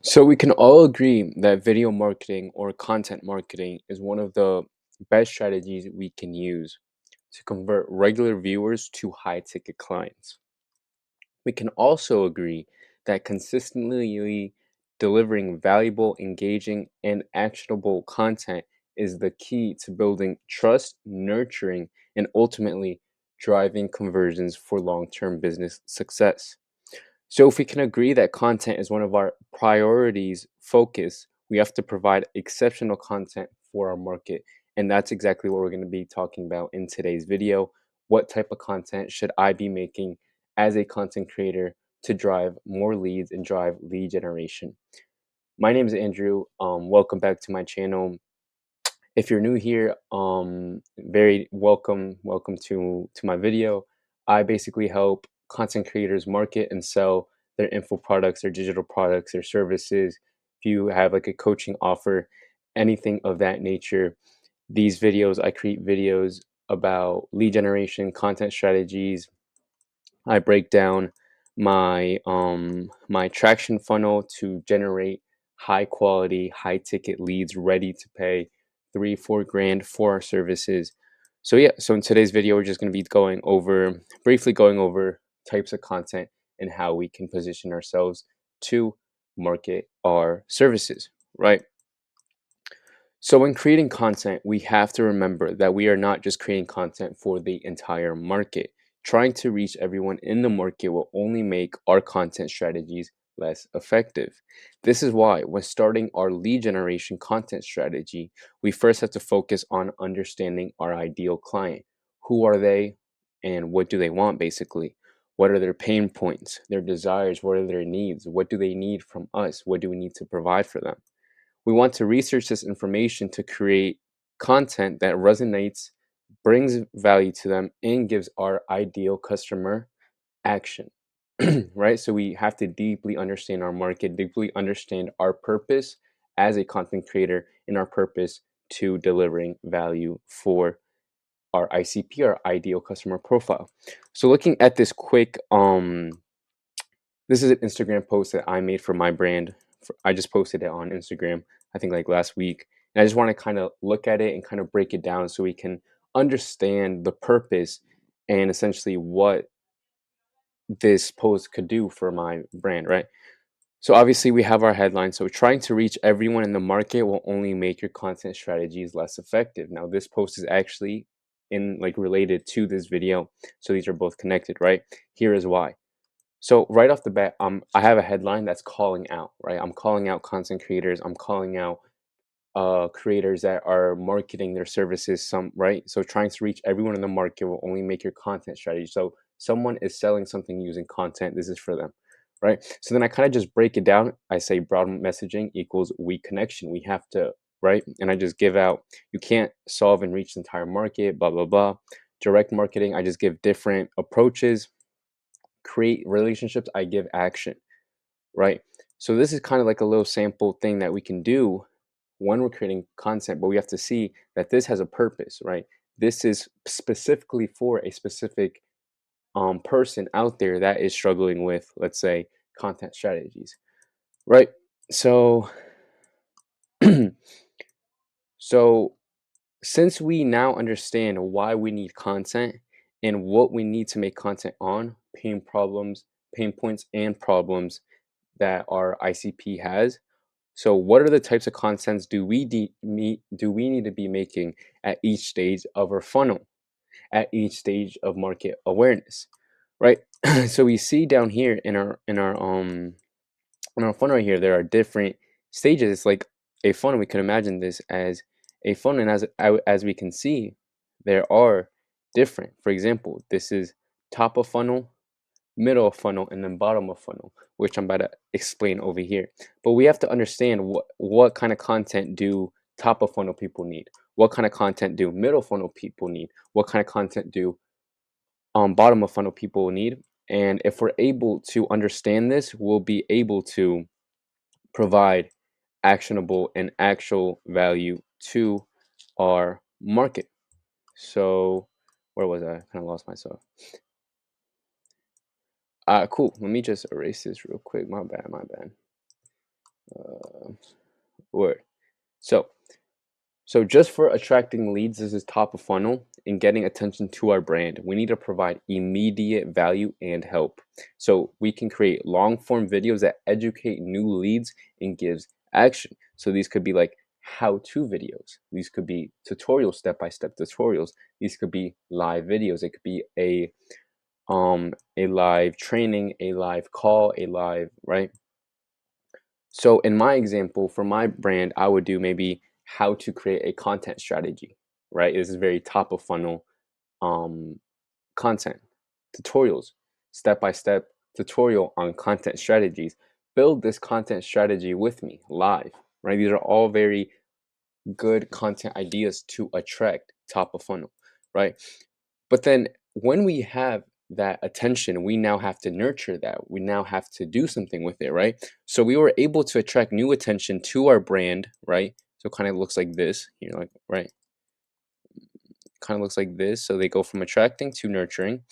So we can all agree that video marketing or content marketing is one of the best strategies we can use to convert regular viewers to high ticket clients. We can also agree that consistently delivering valuable, engaging, and actionable content is the key to building trust, nurturing, and ultimately driving conversions for long term business success. So, if we can agree that content is one of our priorities focus, we have to provide exceptional content for our market. And that's exactly what we're going to be talking about in today's video. What type of content should I be making as a content creator to drive more leads and drive lead generation? My name is Andrew. Welcome back to my channel. If you're new here, very welcome to my video. I basically help content creators market and sell their info products, their digital products, their services. If you have like a coaching offer, anything of that nature, these videos, I create videos about lead generation, content strategies. I break down my traction funnel to generate high quality, high ticket leads ready to pay 3, 4 grand for our services. So yeah, so in today's video, we're just going to be briefly going over types of content and how we can position ourselves to market our services, right? So, when creating content, we have to remember that we are not just creating content for the entire market. Trying to reach everyone in the market will only make our content strategies less effective. This is why, when starting our lead generation content strategy, we first have to focus on understanding our ideal client. Who are they and what do they want, basically? What are their pain points, their desires? What are their needs? What do they need from us? What do we need to provide for them? We want to research this information to create content that resonates, brings value to them, and gives our ideal customer action. Right? So we have to deeply understand our market, deeply understand our purpose as a content creator and our purpose to delivering value for our ICP, our ideal customer profile. So looking at this quick this is an Instagram post that I made for my brand. I just posted it on Instagram, I think like last week. And I just want to kind of look at it and kind of break it down so we can understand the purpose and essentially what this post could do for my brand, right? So obviously we have our headline. So trying to reach everyone in the market will only make your content strategies less effective. Now this post is actually in like related to this video. So these are both connected, right? Here is why. So right off the bat, I have a headline that's calling out, right? I'm calling out content creators. I'm calling out creators that are marketing their services. Some right. So trying to reach everyone in the market will only make your content strategy. So someone is selling something using content. This is for them, right? So then I kind of just break it down. I say broad messaging equals weak connection. We have to right, and I just give out. You can't solve and reach the entire market. Blah blah blah. Direct marketing. I just give different approaches. Create relationships, I give action, right? So this is kind of like a little sample thing that we can do when we're creating content, but we have to see that this has a purpose, right? This is specifically for a specific person out there that is struggling with, let's say, content strategies, right? So so since we now understand why we need content and what we need to make content on, pain points and problems that our ICP has. So, what are the types of contents do we need to be making at each stage of our funnel, at each stage of market awareness, right? So we see down here in our funnel right here, there are different stages. It's like a funnel. We can imagine this as a funnel, and as we can see, there are different. For example, this is top of funnel, middle of funnel, and then bottom of funnel, which I'm about to explain over here. But we have to understand what kind of content do top of funnel people need? What kind of content do middle funnel people need? What kind of content do bottom of funnel people need? And if we're able to understand this, we'll be able to provide actionable and actual value to our market. So, where was I? I kind of lost myself. Cool. Let me just erase this real quick. My bad. My bad. word. So, so just for attracting leads, this is top of funnel and getting attention to our brand. We need to provide immediate value and help. So we can create long form videos that educate new leads and gives action. So these could be like how-to videos. These could be tutorials, step-by-step tutorials. These could be live videos. It could be a live training, a live call, a live, right? So in my example, for my brand, I would do maybe how to create a content strategy, right? This is very top of funnel um, content, tutorials, step by step tutorial on content strategies. Build this content strategy with me live, right? These are all very good content ideas to attract top of funnel, right? But then when we have that attention, we now have to nurture that. We now have to do something with it, right? So we were able to attract new attention to our brand, right? So kind of looks like this, like, right? Kind of looks like this. So they go from attracting to nurturing.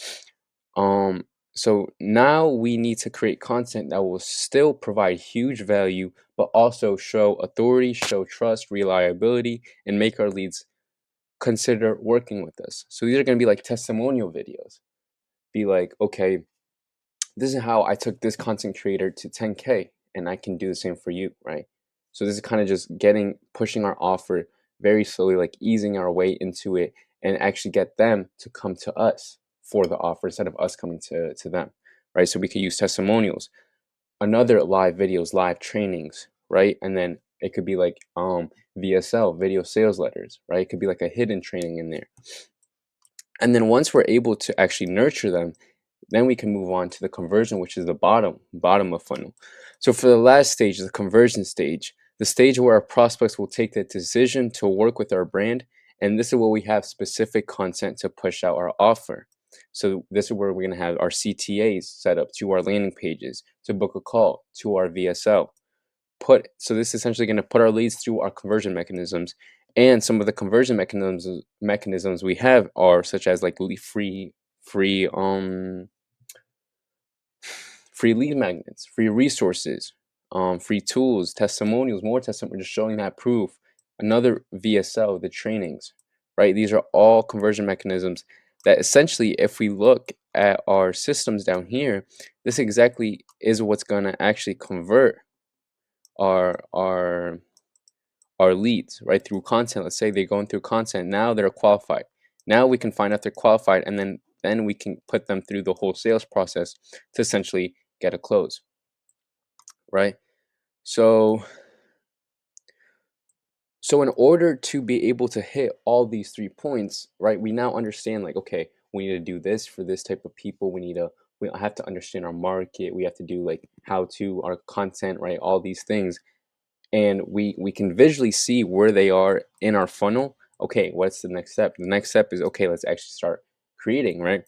Um, so now we need to create content that will still provide huge value, but also show authority, show trust, reliability, and make our leads consider working with us. So these are going to be like testimonial videos. Be like, okay, this is how I took this content creator to 10K and I can do the same for you, right? So this is kind of just pushing our offer very slowly, like easing our way into it and actually get them to come to us for the offer instead of us coming to them, right? So we could use testimonials, another live videos, live trainings, right? And then it could be like VSL, video sales letters, right? It could be like a hidden training in there. And then once we're able to actually nurture them, then we can move on to the conversion, which is the bottom of funnel. So for the last stage, the conversion stage, the stage where our prospects will take the decision to work with our brand, and this is where we have specific content to push out our offer. So this is where we're going to have our CTAs set up to our landing pages, to book a call, to our VSL. So this is essentially going to put our leads through our conversion mechanisms, and some of the conversion mechanisms we have are such as like free free lead magnets, free resources, free tools, testimonials, more testimonials, just showing that proof. Another VSL, the trainings, right? These are all conversion mechanisms that essentially, if we look at our systems down here, this exactly is what's going to actually convert our our our leads, right? Through content. Let's say they're going through content. Now they're qualified. Now we can find out they're qualified, and then we can put them through the whole sales process to essentially get a close, right? So so in order to be able to hit all these 3 points, right, we now understand like, okay, we need to do this for this type of people. We have to understand our market. We have to do like how to our content, right? All these things, and we can visually see where they are in our funnel. Okay, what's the next step? The next step is, okay, let's actually start creating, right?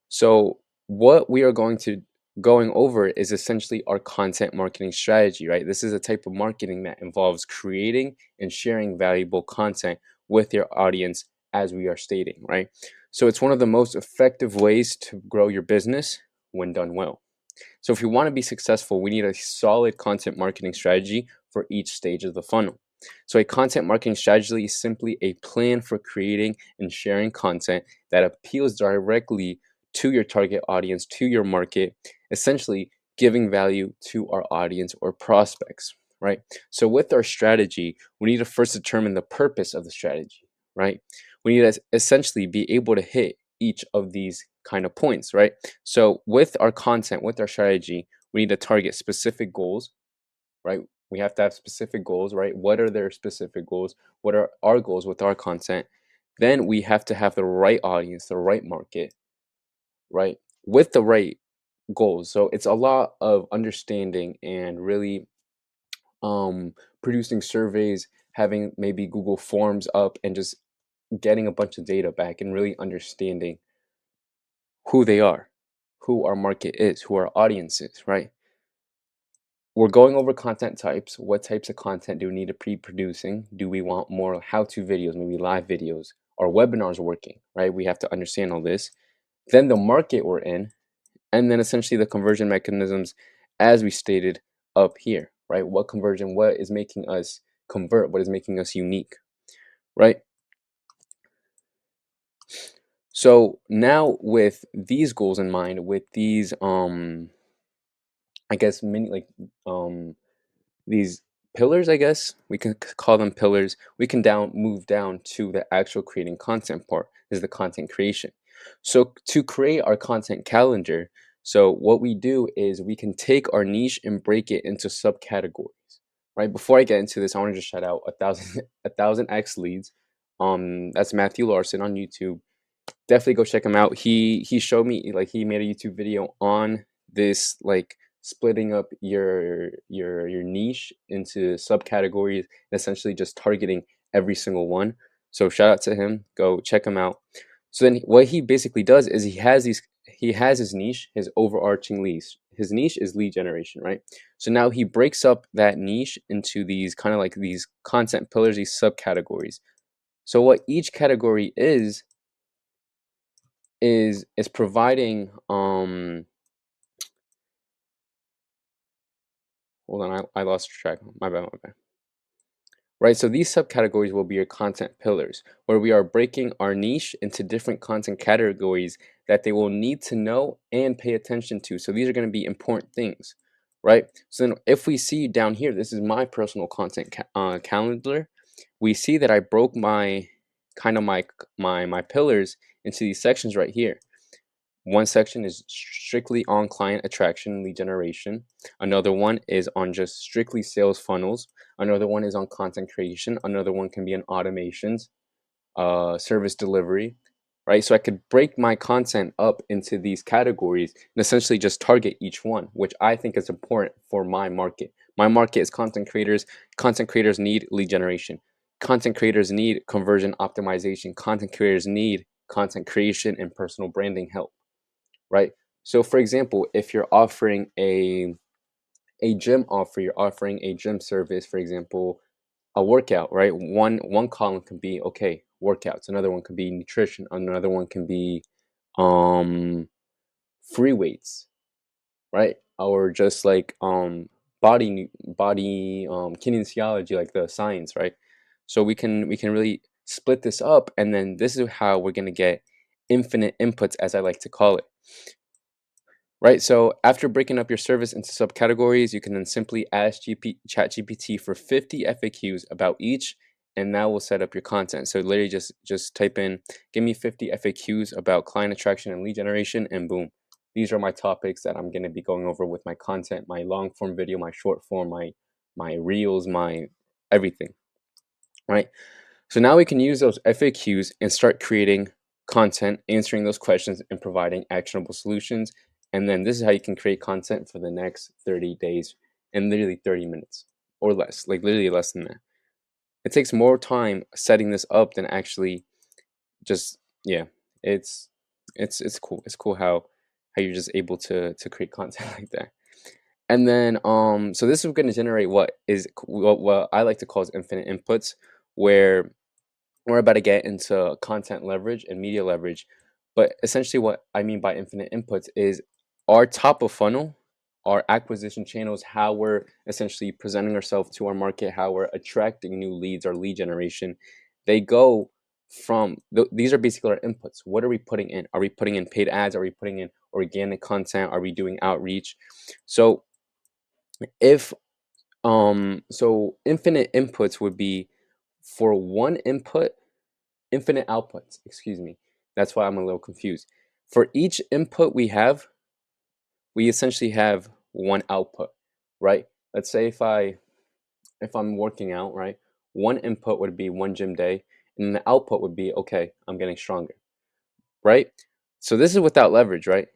So what we are going over is essentially our content marketing strategy, right? This is a type of marketing that involves creating and sharing valuable content with your audience, as we are stating, right? So it's one of the most effective ways to grow your business when done well. So if you want to be successful, we need a solid content marketing strategy for each stage of the funnel. So a content marketing strategy is simply a plan for creating and sharing content that appeals directly to your target audience, to your market, essentially giving value to our audience or prospects, right? So with our strategy, we need to first determine the purpose of the strategy, right? We need to essentially be able to hit each of these kind of points, right? So with our content, with our strategy, we need to target specific goals, right? We have to have specific goals, right? What are their specific goals? What are our goals with our content? Then we have to have the right audience, the right market, right? With the right goals. So it's a lot of understanding and really producing surveys, having maybe Google Forms up and just getting a bunch of data back and really understanding who they are, who our market is, who our audience is, right? We're going over content types. What types of content do we need to be producing? Do we want more how-to videos, maybe live videos? Are webinars working, right? We have to understand all this. Then the market we're in, and then essentially the conversion mechanisms as we stated up here, right? What conversion, what is making us convert, what is making us unique, right? So now with these goals in mind, with these I guess many um these pillars, I guess we can call them pillars, we can move down to the actual creating content part, is the content creation. So to create our content calendar, so what we do is we can take our niche and break it into subcategories, right? Before I get into this, I want to just shout out 1,000 1,000x leads. That's Matthew Larson on YouTube. Definitely go check him out. He showed me, like, he made a YouTube video on this, like splitting up your niche into subcategories and essentially just targeting every single one. So shout out to him. Go check him out. So then what he basically does is he has his niche, his overarching leash. His niche is lead generation, right? So now he breaks up that niche into these kind of like these content pillars, these subcategories. So what each category is providing hold on, I lost track. My bad, my bad. Right, so these subcategories will be your content pillars, where we are breaking our niche into different content categories that they will need to know and pay attention to. So these are going to be important things, right? So then if we see down here, this is my personal content calendar. We see that I broke my kind of my pillars into these sections right here. One section is strictly on client attraction and lead generation. Another one is on just strictly sales funnels. Another one is on content creation. Another one can be on automations, service delivery, right? So I could break my content up into these categories and essentially just target each one, which I think is important for my market. My market is content creators. Content creators need lead generation. Content creators need conversion optimization. Content creators need content creation and personal branding help, right? So for example, if you're offering a gym offer, you're offering a gym service, for example, a workout, right? One column can be, okay, workouts, another one can be nutrition, another one can be um free weights, right? Or just like body kinesiology, like the science, right? So we can really split this up, and then this is how we're going to get infinite inputs, as I like to call it. Right, so after breaking up your service into subcategories, you can then simply ask ChatGPT for 50 FAQs about each, and that will set up your content. So literally just type in, give me 50 FAQs about client attraction and lead generation, and boom. These are my topics that I'm going to be going over with my content, my long form video, my short form, my reels, my everything, right? So now we can use those FAQs and start creating content, answering those questions, and providing actionable solutions. And then this is how you can create content for the next 30 days in literally 30 minutes or less, like literally less than that. It takes more time setting this up than actually just, yeah, it's it's cool. It's cool how you're just able to create content like that. And then so this is going to generate what I like to call as infinite inputs, where we're about to get into content leverage and media leverage. But essentially, what I mean by infinite inputs is our top of funnel, our acquisition channels, how we're essentially presenting ourselves to our market, how we're attracting new leads, our lead generation. They go from these are basically our inputs. What are we putting in? Are we putting in paid ads? Are we putting in organic content? Are we doing outreach? So if so infinite inputs would be for one input, infinite outputs, excuse me. That's why I'm a little confused. For each input we essentially have one output, right? Let's say if I'm working out, right? One input would be one gym day, and the output would be, okay, I'm getting stronger, right? So this is without leverage, right?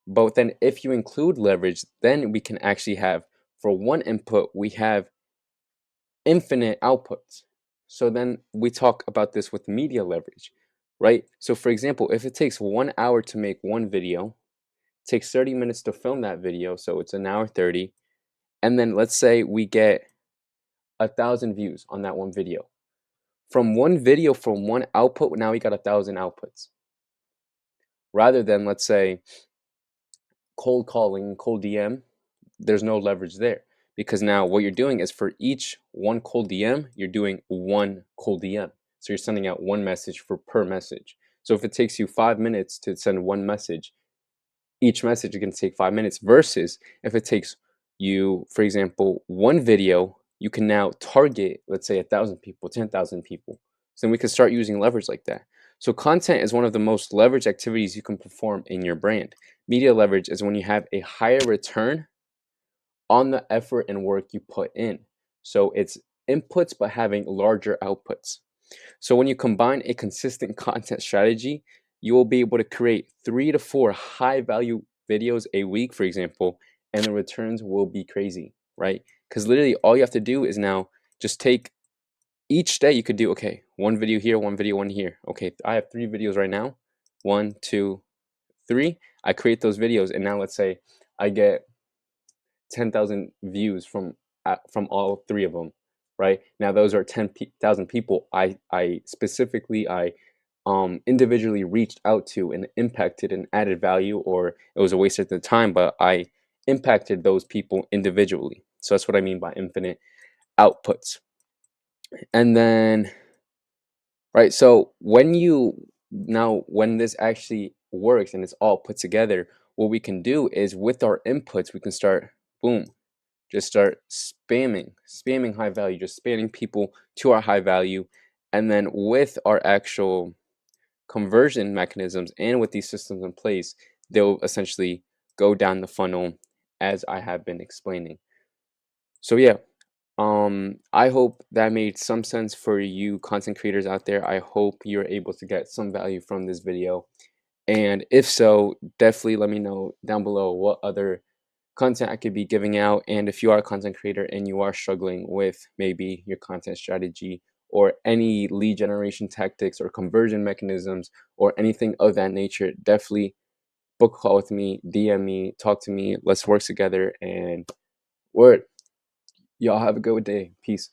But then if you include leverage, then we can actually have, for one input, we have infinite outputs. So then we talk about this with media leverage, right? So for example, if it takes 1 hour to make one video, it takes 30 minutes to film that video, so it's an hour 30, and then let's say we get 1,000 views on that one video. From one video, from one output, now we got 1,000 outputs. Rather than, let's say, cold calling, cold DM, there's no leverage there because now what you're doing is for each one cold DM, you're doing one cold DM. So you're sending out one message for per message. So if it takes you 5 minutes to send one message, each message is going to take 5 minutes, versus if it takes you, for example, one video, you can now target, let's say, 1,000 people, 10,000 people. So then we can start using leverage like that. So content is one of the most leveraged activities you can perform in your brand. Media leverage is when you have a higher return on the effort and work you put in. So it's inputs but having larger outputs. So when you combine a consistent content strategy, you will be able to create 3 to 4 high value videos a week, for example, and the returns will be crazy, right? Because literally all you have to do is now just take each day. You could do, okay, one video here, one video, one here. Okay, I have 3 videos right now. 1, 2, 3. I create those videos, and now let's say I get 10,000 views from all 3 of them, right? Now those are 10,000 people I specifically individually reached out to and impacted and added value, or it was a waste of the time, but I impacted those people individually. So that's what I mean by infinite outputs. And then, right, so when this actually works and it's all put together, what we can do is with our inputs, we can start, boom, just start spamming high value, just spamming people to our high value. And then with our actual conversion mechanisms and with these systems in place, they'll essentially go down the funnel as I have been explaining. So yeah, I hope that made some sense for you content creators out there. I hope you're able to get some value from this video. And if so, definitely let me know down below what other content I could be giving out. And if you are a content creator and you are struggling with maybe your content strategy or any lead generation tactics or conversion mechanisms or anything of that nature, definitely book a call with me, DM me, talk to me. Let's work together. And word, y'all have a good day. Peace.